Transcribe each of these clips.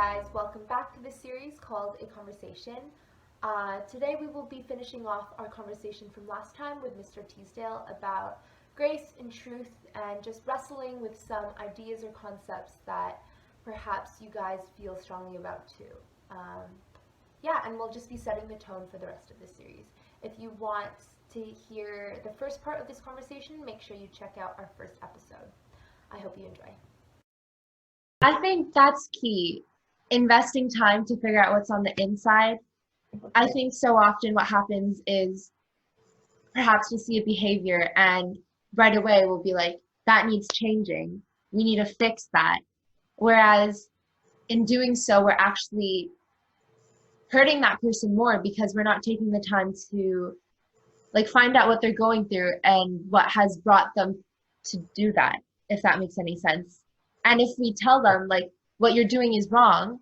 guys, welcome back to this series called A Conversation. Today we will be finishing off our conversation from last time with Mr. Teasdale about grace and truth and just wrestling with some ideas or concepts that perhaps you guys feel strongly about too. And we'll just be setting the tone for the rest of the series. If you want to hear the first part of this conversation, make sure you check out our first episode. I hope you enjoy. I think that's key. Investing time to figure out what's on the inside. I think so often what happens is perhaps we'll see a behavior and right away we'll be like, that needs changing. We need to fix that. Whereas in doing so, we're actually hurting that person more because we're not taking the time to find out what they're going through and what has brought them to do that, if that makes any sense. And if we tell them what you're doing is wrong,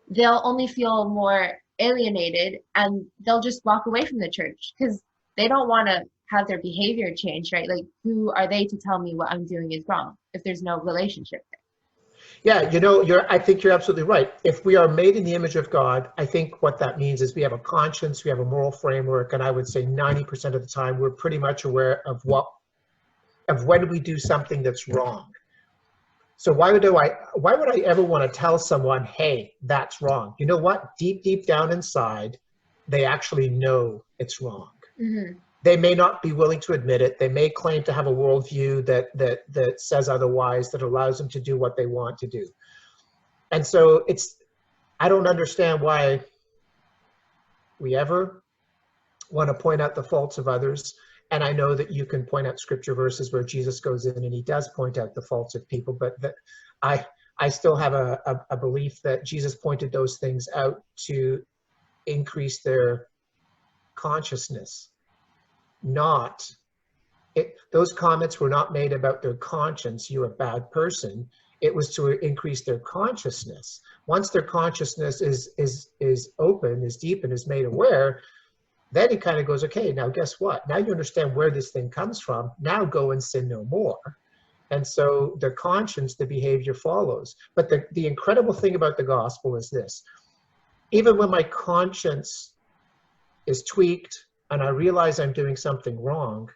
they'll only feel more alienated and they'll just walk away from the church because they don't want to have their behavior changed, right? Who are they to tell me what I'm doing is wrong if there's no relationship there? Yeah, I think you're absolutely right. If we are made in the image of God, I think what that means is we have a conscience, we have a moral framework, and I would say 90% of the time we're pretty much aware of when we do something that's wrong. So why would I ever want to tell someone, hey, that's wrong? You know what? Deep down inside, they actually know it's wrong. Mm-hmm. They may not be willing to admit it. They may claim to have a worldview that says otherwise, that allows them to do what they want to do. And so I don't understand why we ever want to point out the faults of others. And I know that you can point out scripture verses where Jesus goes in and he does point out the faults of people, but I still have a belief that Jesus pointed those things out to increase their consciousness. Those comments were not made about their conscience, you're a bad person. It was to increase their consciousness. Once their consciousness is open, is deep, and is made aware, then he kind of goes, okay, now guess what? Now you understand where this thing comes from. Now go and sin no more. And so the conscience, the behavior follows. But the incredible thing about the gospel is this. Even when my conscience is tweaked and I realize I'm doing something wrong,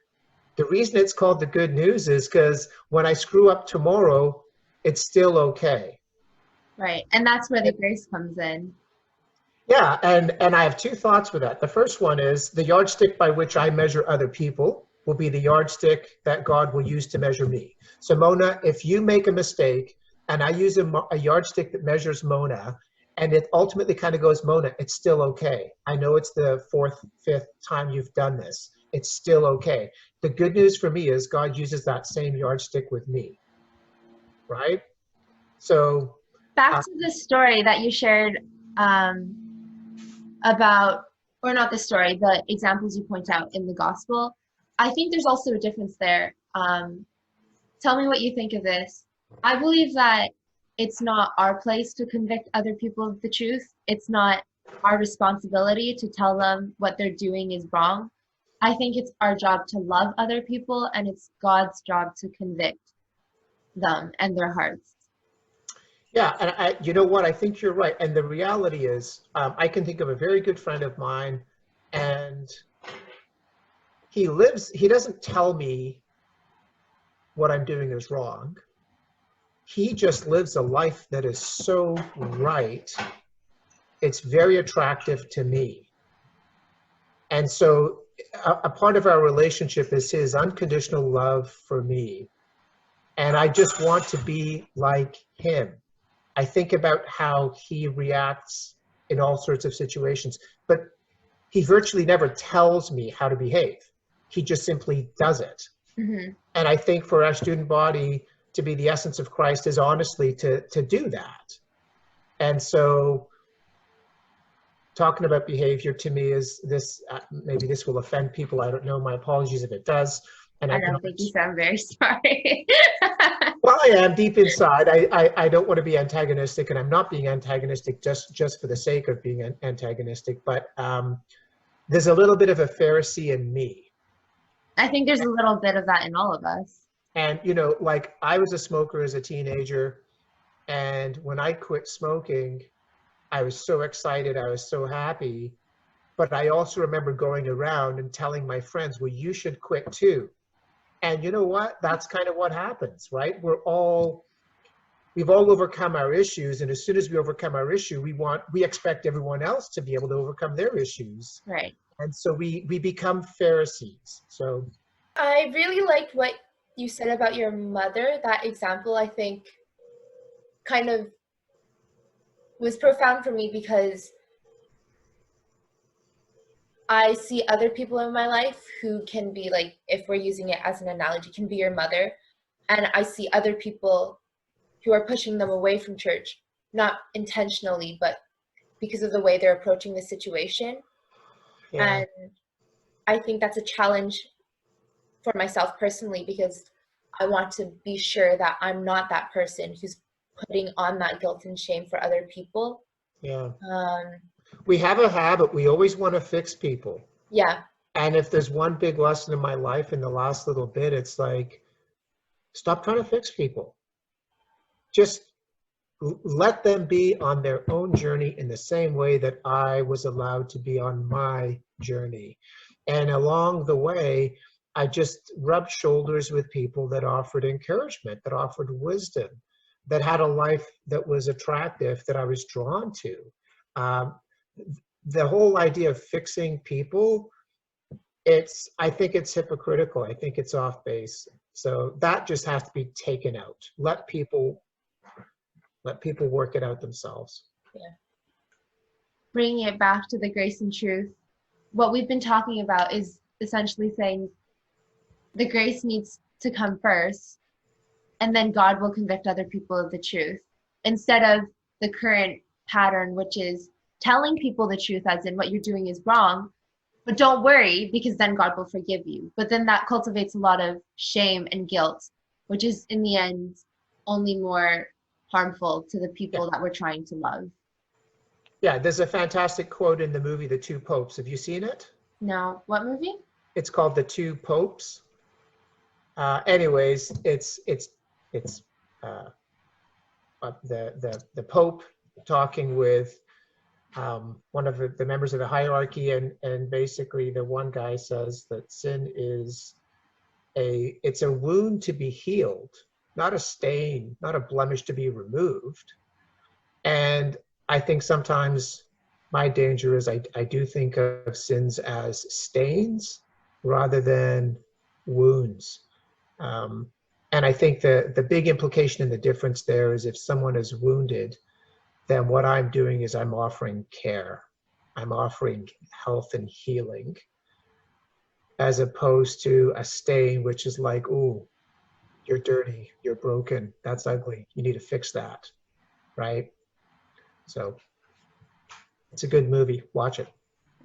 the reason it's called the good news is because when I screw up tomorrow, it's still okay. Right. And that's where the grace comes in. Yeah, and I have two thoughts with that. The first one is the yardstick by which I measure other people will be the yardstick that God will use to measure me. So Mona, if you make a mistake and I use a yardstick that measures Mona, and it ultimately kind of goes, Mona, it's still okay. I know it's the fourth, fifth time you've done this. It's still okay. The good news for me is God uses that same yardstick with me, right? So back to the story that you shared about, or not the story, the examples you point out in the gospel. I think there's also a difference there. Tell me what you think of this. I believe that it's not our place to convict other people of the truth. It's not our responsibility to tell them what they're doing is wrong. I think it's our job to love other people, and it's God's job to convict them and their hearts. Yeah, and you know what? I think you're right. And the reality is, I can think of a very good friend of mine, and he doesn't tell me what I'm doing is wrong. He just lives a life that is so right. It's very attractive to me. And so a part of our relationship is his unconditional love for me. And I just want to be like him. I think about how he reacts in all sorts of situations, but he virtually never tells me how to behave. He just simply does it. Mm-hmm. And I think for our student body to be the essence of Christ is honestly to do that. And so talking about behavior to me is this, maybe this will offend people. I don't know. My apologies if it does. And I don't think you sound very sorry. Well, I am deep inside. I don't want to be antagonistic, and I'm not being antagonistic just for the sake of being antagonistic, but there's a little bit of a Pharisee in me. I think there's a little bit of that in all of us. And, I was a smoker as a teenager, and when I quit smoking, I was so excited. I was so happy. But I also remember going around and telling my friends, well, you should quit too. And you know what? That's kind of what happens, right? We've all overcome our issues. And as soon as we overcome our issue, we expect everyone else to be able to overcome their issues. Right. And so we become Pharisees. So I really liked what you said about your mother. That example, I think, kind of was profound for me because I see other people in my life who can be like, if we're using it as an analogy, can be your mother. And I see other people who are pushing them away from church, not intentionally, but because of the way they're approaching the situation. yeah. And I think that's a challenge for myself personally, because I want to be sure that I'm not that person who's putting on that guilt and shame for other people. Yeah. Um, We have a habit. We always want to fix people. yeah, And if there's one big lesson in my life in the last little bit, it's like, stop trying to fix people. Just let them be on their own journey in the same way that I was allowed to be on my journey. And along the way, I just rubbed shoulders with people that offered encouragement, that offered wisdom, that had a life that was attractive, that I was drawn to. Um, the whole idea of fixing people, I think it's hypocritical. I think it's off base. So that just has to be taken out. Let people work it out themselves. Bringing it back to the grace and truth, what we've been talking about is essentially saying the grace needs to come first, and then God will convict other people of the truth, instead of the current pattern, which is telling people the truth, as in what you're doing is wrong, but don't worry because then God will forgive you. But then that cultivates a lot of shame and guilt, which is in the end only more harmful to the people that we're trying to love. Yeah, there's a fantastic quote in the movie The Two Popes. Have you seen it? No, what movie? It's called The Two Popes. Anyways, it's the Pope talking with one of the members of the hierarchy, and basically the one guy says that sin is it's a wound to be healed, not a stain, not a blemish to be removed. And I think sometimes my danger is I do think of sins as stains rather than wounds. And I think the big implication and the difference there is if someone is wounded, then what I'm doing is I'm offering care. I'm offering health and healing, as opposed to a stain, which is like, oh, you're dirty, you're broken, that's ugly, you need to fix that, right? So it's a good movie. Watch it.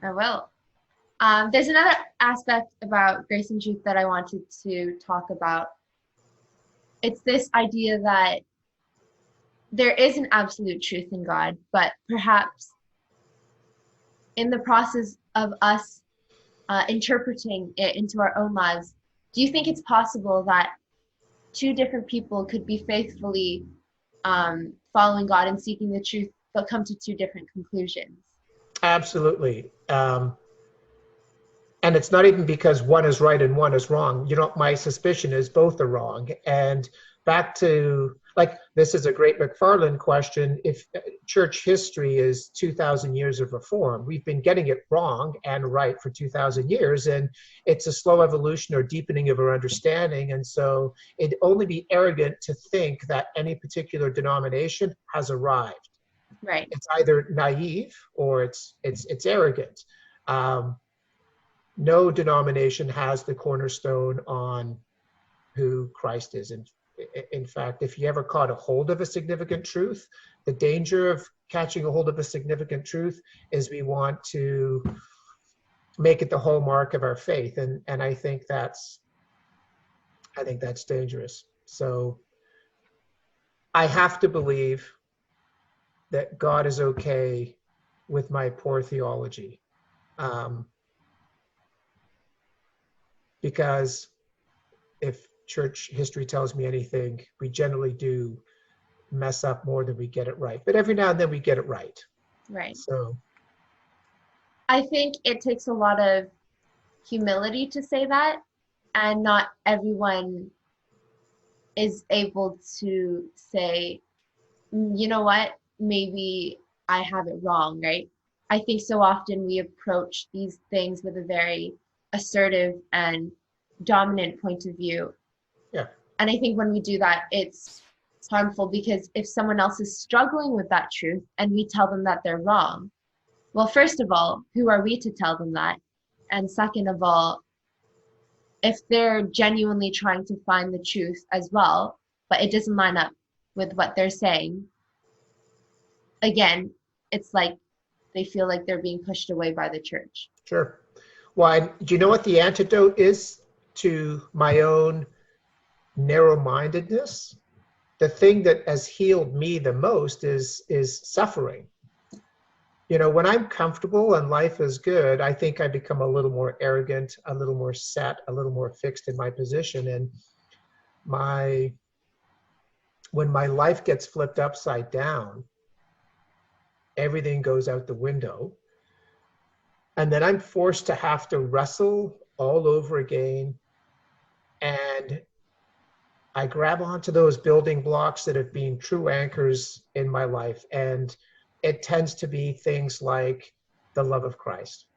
I will. There's another aspect about grace and truth that I wanted to talk about. It's this idea that there is an absolute truth in God, but perhaps in the process of us interpreting it into our own lives, do you think it's possible that two different people could be faithfully following God and seeking the truth, but come to two different conclusions? Absolutely. And it's not even because one is right and one is wrong. You know, my suspicion is both are wrong. And back to, like, this is a great McFarland question. If church history is 2,000 years of reform, we've been getting it wrong and right for 2,000 years. And it's a slow evolution or deepening of our understanding. And so it'd only be arrogant to think that any particular denomination has arrived. Right. It's either naive or it's arrogant. No denomination has the cornerstone on who Christ is. And in fact, if you ever caught a hold of a significant truth, the danger of catching a hold of a significant truth is we want to make it the hallmark of our faith. And I think that's dangerous. So I have to believe that God is okay with my poor theology. Because if church history tells me anything, we generally do mess up more than we get it right. But every now and then we get it right. Right. So, I think it takes a lot of humility to say that, and not everyone is able to say, you know what, maybe I have it wrong, right? I think so often we approach these things with a very assertive and dominant point of view. yeah, And I think when we do that, it's harmful, because if someone else is struggling with that truth and we tell them that they're wrong, well, first of all, who are we to tell them that? And second of all, if they're genuinely trying to find the truth as well, but it doesn't line up with what they're saying, again, it's like they feel like they're being pushed away by the church. sure. Well, do you know what the antidote is to my own narrow-mindedness? The thing that has healed me the most is suffering. You know, when I'm comfortable and life is good, I think I become a little more arrogant, a little more set, a little more fixed in my position. And when my life gets flipped upside down, everything goes out the window. And then I'm forced to have to wrestle all over again. And I grab onto those building blocks that have been true anchors in my life. And it tends to be things like the love of Christ.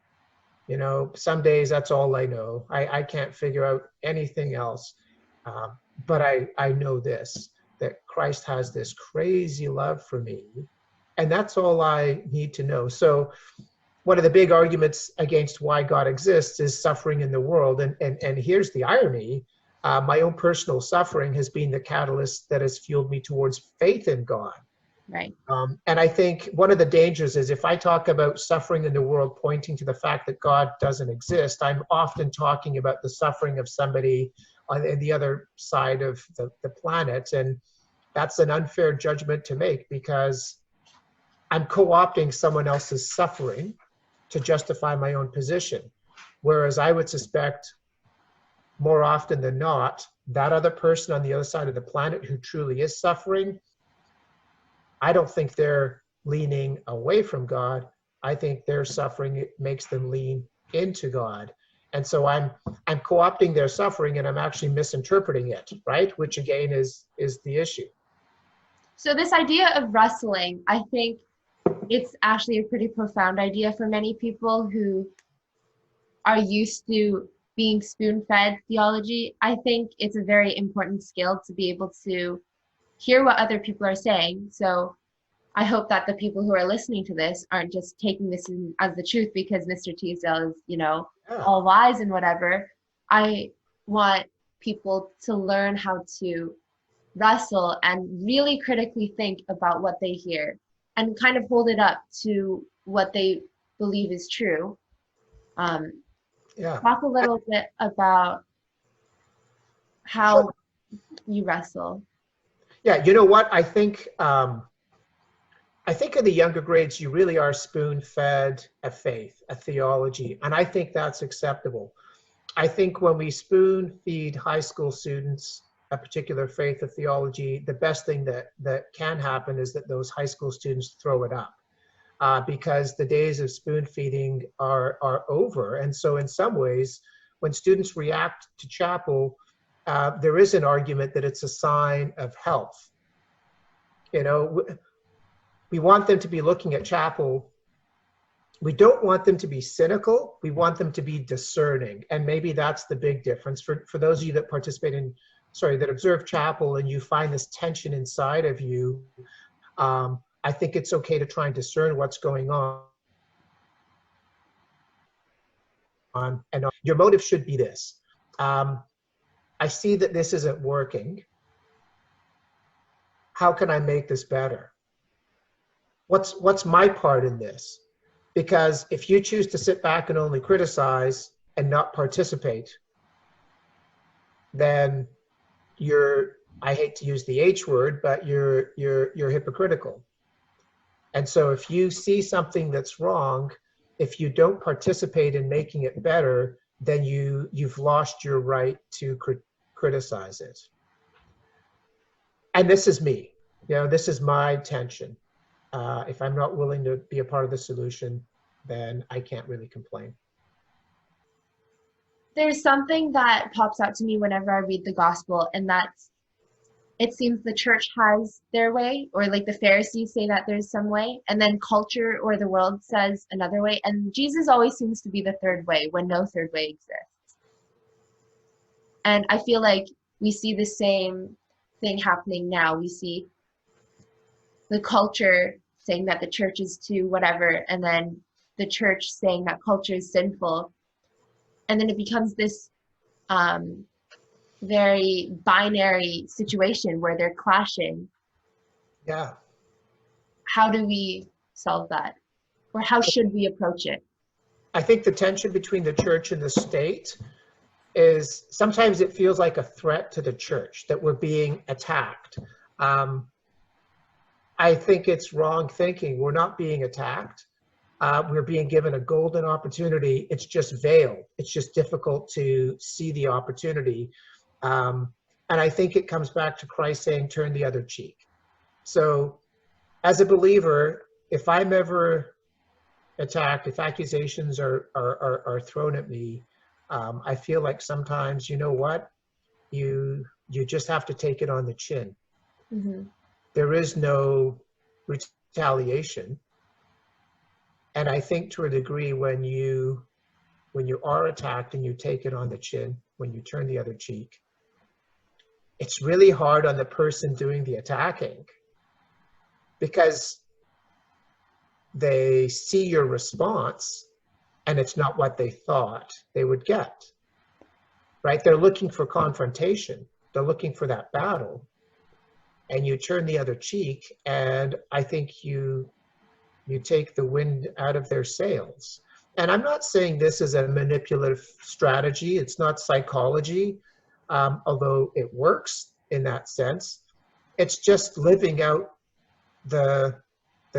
You know, some days that's all I know. I can't figure out anything else. But I know this, that Christ has this crazy love for me. And that's all I need to know. So one of the big arguments against why God exists is suffering in the world. And here's the irony. My own personal suffering has been the catalyst that has fueled me towards faith in God. Right. And I think one of the dangers is if I talk about suffering in the world pointing to the fact that God doesn't exist, I'm often talking about the suffering of somebody on the other side of the planet. And that's an unfair judgment to make, because I'm co-opting someone else's suffering to justify my own position. Whereas I would suspect more often than not, that other person on the other side of the planet who truly is suffering, I don't think they're leaning away from God. I think their suffering, it makes them lean into God. And so I'm co-opting their suffering, and I'm actually misinterpreting it, right? Which again is the issue. So this idea of wrestling, I think it's actually a pretty profound idea for many people who are used to being spoon-fed theology. I think it's a very important skill to be able to hear what other people are saying. So I hope that the people who are listening to this aren't just taking this as the truth because Mr. Teasdale is, all wise and whatever. I want people to learn how to wrestle and really critically think about what they hear and kind of hold it up to what they believe is true. Talk a little bit about how you wrestle. Yeah, you know what? I think in the younger grades, you really are spoon-fed a faith, a theology, and I think that's acceptable. I think when we spoon-feed high school students a particular faith or theology, the best thing that can happen is that those high school students throw it up, because the days of spoon-feeding are over. And so in some ways, when students react to chapel, there is an argument that it's a sign of health. We want them to be looking at chapel. We don't want them to be cynical. We want them to be discerning. And maybe that's the big difference for those of you that that observe chapel and you find this tension inside of you. I think it's okay to try and discern what's going on. And your motive should be this. I see that this isn't working. How can I make this better? What's my part in this? Because if you choose to sit back and only criticize and not participate, then I hate to use the H word, but you're hypocritical. And so if you see something that's wrong, if you don't participate in making it better, then you've lost your right to criticize it. And this is me. This is my tension. If I'm not willing to be a part of the solution, then I can't really complain. There's something that pops out to me whenever I read the gospel, and that's it seems the church has their way, or like the Pharisees say that there's some way, and then culture or the world says another way, and Jesus always seems to be the third way when no third way exists. And I feel like we see the same thing happening now. We see the culture saying that the church is too whatever, and then the church saying that culture is sinful. And then it becomes this very binary situation where they're clashing. Yeah. How do we solve that? Or how should we approach it? I think the tension between the church and the state is sometimes it feels like a threat to the church, that we're being attacked. I think it's wrong thinking. We're not being attacked. We're being given a golden opportunity. It's just veiled. It's just difficult to see the opportunity. And I think it comes back to Christ saying, turn the other cheek. So as a believer, if I'm ever attacked, if accusations are thrown at me, I feel like sometimes, you know what, you just have to take it on the chin. Mm-hmm. There is no retaliation. And I think to a degree, when you are attacked and you take it on the chin, when you turn the other cheek, it's really hard on the person doing the attacking, because they see your response and it's not what they thought they would get, right? They're looking for confrontation. They're looking for that battle. And you turn the other cheek, and I think you take the wind out of their sails. And I'm not saying this is a manipulative strategy. It's not psychology, although it works in that sense. It's just living out the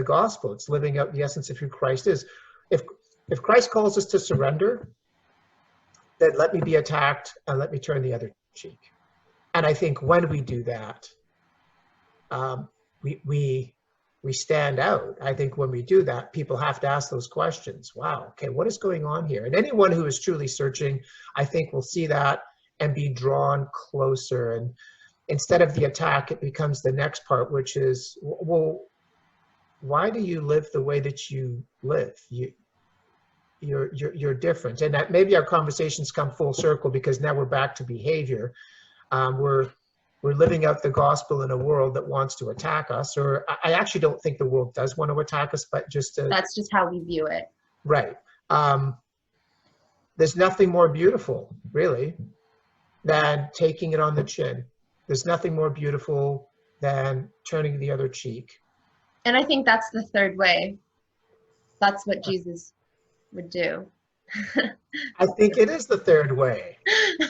gospel. It's living out the essence of who Christ is. If Christ calls us to surrender, then let me be attacked and let me turn the other cheek. And I think when we do that, we stand out. I think when we do that, people have to ask those questions. Wow, okay, what is going on here? And anyone who is truly searching, I think, will see that and be drawn closer. And instead of the attack, it becomes the next part, which is, well, why do you live the way that you live? You're different. And that maybe our conversations come full circle, because now we're back to behavior. We're living out the gospel in a world that wants to attack us, or I actually don't think the world does want to attack us, but That's just how we view it. Right. There's nothing more beautiful, really, than taking it on the chin. There's nothing more beautiful than turning the other cheek. And I think that's the third way. That's what Jesus would do. I think it is the third way,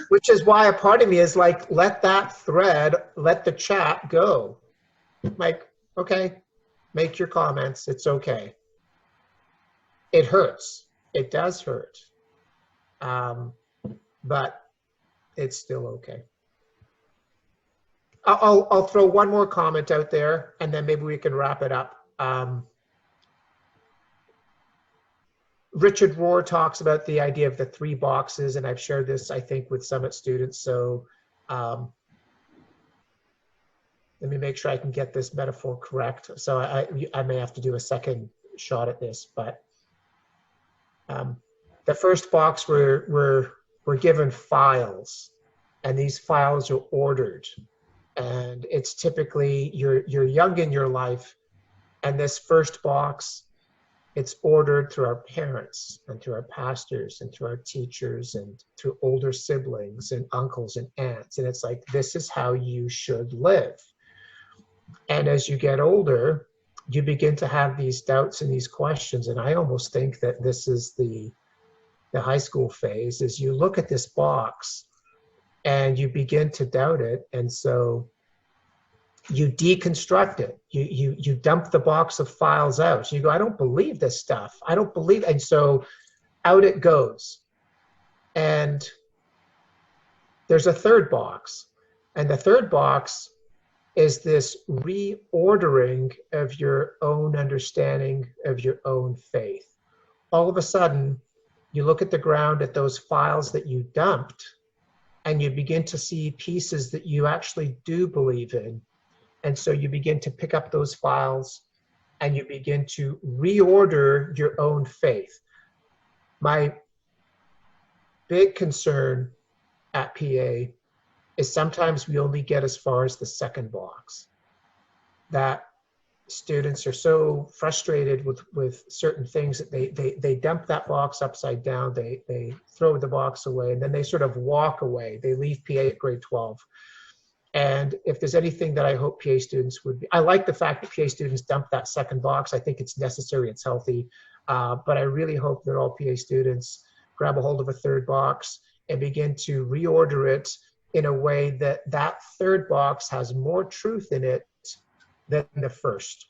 which is why a part of me is like, let that thread, let the chat go. Like, okay, make your comments. It's okay. It hurts. It does hurt. But it's still okay. I'll throw one more comment out there, and then maybe we can wrap it up. Richard Rohr talks about the idea of the 3 boxes, and I've shared this, I think, with Summit students. So let me make sure I can get this metaphor correct. So I may have to do a second shot at this, but the first box, we're given files, and these files are ordered. And it's typically, you're young in your life, and this first box, it's ordered through our parents and through our pastors and through our teachers and through older siblings and uncles and aunts. And it's like, this is how you should live. And as you get older, you begin to have these doubts and these questions. And I almost think that this is the high school phase, is you look at this box and you begin to doubt it. And so you deconstruct it. You dump the box of files out. You go, I don't believe this stuff. I don't believe. And so out it goes. And there's a third box. And the third box is this reordering of your own understanding of your own faith. All of a sudden, you look at the ground at those files that you dumped, and you begin to see pieces that you actually do believe in. And so you begin to pick up those files and you begin to reorder your own faith. My big concern at PA is sometimes we only get as far as the second box. That students are so frustrated with certain things that they dump that box upside down, they throw the box away, and then they sort of walk away. They leave PA at grade 12. And if there's anything that I hope PA students would be, I like the fact that PA students dump that second box. I think it's necessary, it's healthy. But I really hope that all PA students grab a hold of a third box and begin to reorder it in a way that that third box has more truth in it than the first.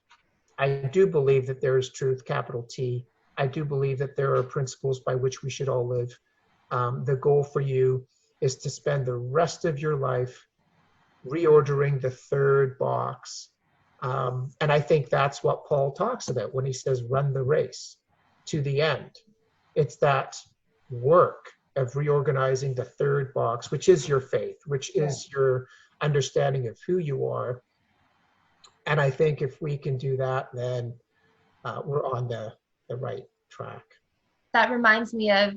I do believe that there is truth, capital T. I do believe that there are principles by which we should all live. The goal for you is to spend the rest of your life reordering the third box. And I think that's what Paul talks about when he says, run the race to the end. It's that work of reorganizing the third box, which is your faith, which is your understanding of who you are. And I think if we can do that, then we're on the right track. That reminds me of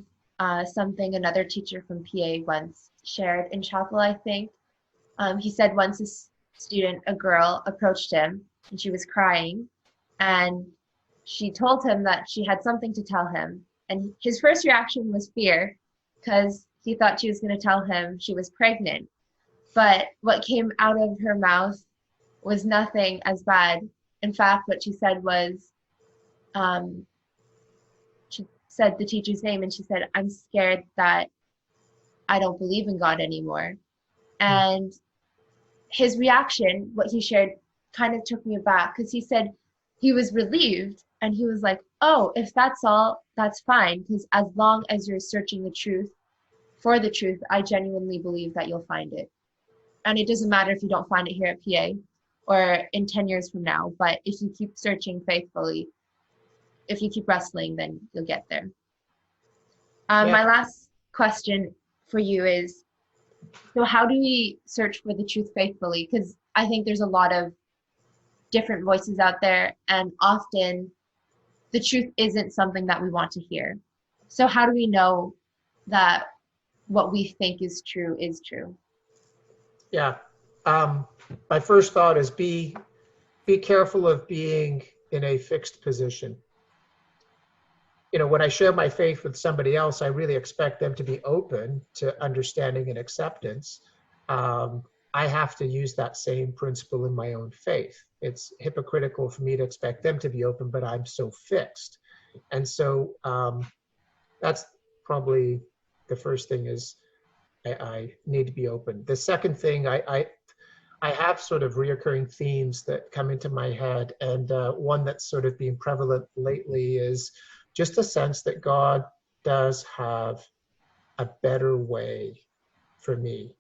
something another teacher from PA once shared in chapel, I think. He said once a girl approached him and she was crying, and she told him that she had something to tell him. And his first reaction was fear, because he thought she was going to tell him she was pregnant. But what came out of her mouth was nothing as bad. In fact, what she said was, she said the teacher's name, and she said, I'm scared that I don't believe in God anymore. And his reaction, what he shared, kind of took me aback, because he said he was relieved, and he was like, oh, if that's all, that's fine, because as long as you're searching the truth for the truth, I genuinely believe that you'll find it. And it doesn't matter if you don't find it here at PA or in 10 years from now, but if you keep searching faithfully, if you keep wrestling, then you'll get there. My last question for you is, so how do we search for the truth faithfully? Because I think there's a lot of different voices out there, and often the truth isn't something that we want to hear. So how do we know that what we think is true is true? Yeah. My first thought is be careful of being in a fixed position. You know, when I share my faith with somebody else, I really expect them to be open to understanding and acceptance. I have to use that same principle in my own faith. It's hypocritical for me to expect them to be open, but I'm so fixed. And so that's probably the first thing, is I need to be open. The second thing, I have sort of reoccurring themes that come into my head, and one that's sort of been prevalent lately is just a sense that God does have a better way for me.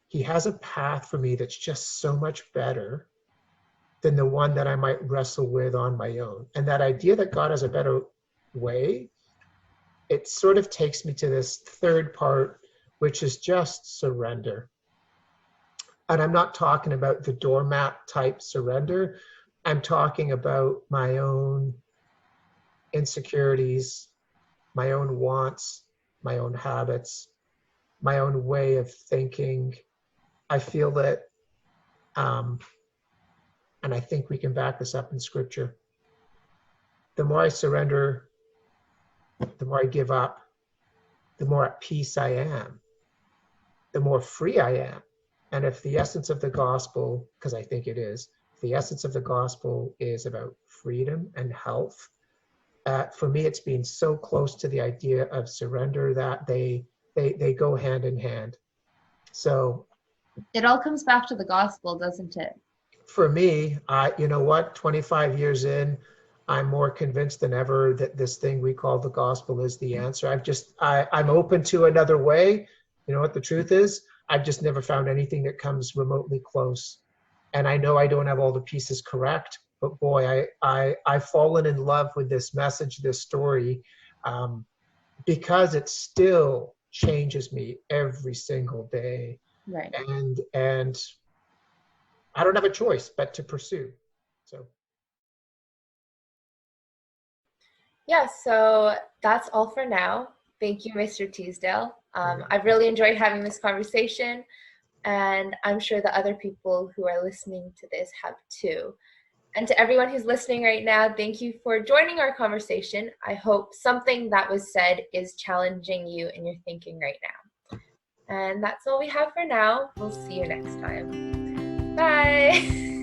He has a path for me that's just so much better than the one that I might wrestle with on my own. And that idea that God has a better way, it sort of takes me to this third part, which is just surrender. And I'm not talking about the doormat type surrender. I'm talking about my own insecurities, my own wants, my own habits, my own way of thinking. I feel that, and I think we can back this up in scripture, the more I surrender, the more I give up, the more at peace I am, the more free I am. And if the essence of the gospel, because I think it is, the essence of the gospel is about freedom and health, for me, it's been so close to the idea of surrender that they go hand in hand. So it all comes back to the gospel, doesn't it? For me, you know what, 25 years in, I'm more convinced than ever that this thing we call the gospel is the answer. I'm open to another way. You know what the truth is? I've just never found anything that comes remotely close. And I know I don't have all the pieces correct, but boy, I've fallen in love with this message, this story, because it still changes me every single day. Right. And I don't have a choice but to pursue. So. Yeah, so that's all for now. Thank you, Mr. Teasdale. I've really enjoyed having this conversation, and I'm sure the other people who are listening to this have too. And to everyone who's listening right now, thank you for joining our conversation. I hope something that was said is challenging you in your thinking right now. And that's all we have for now. We'll see you next time. Bye.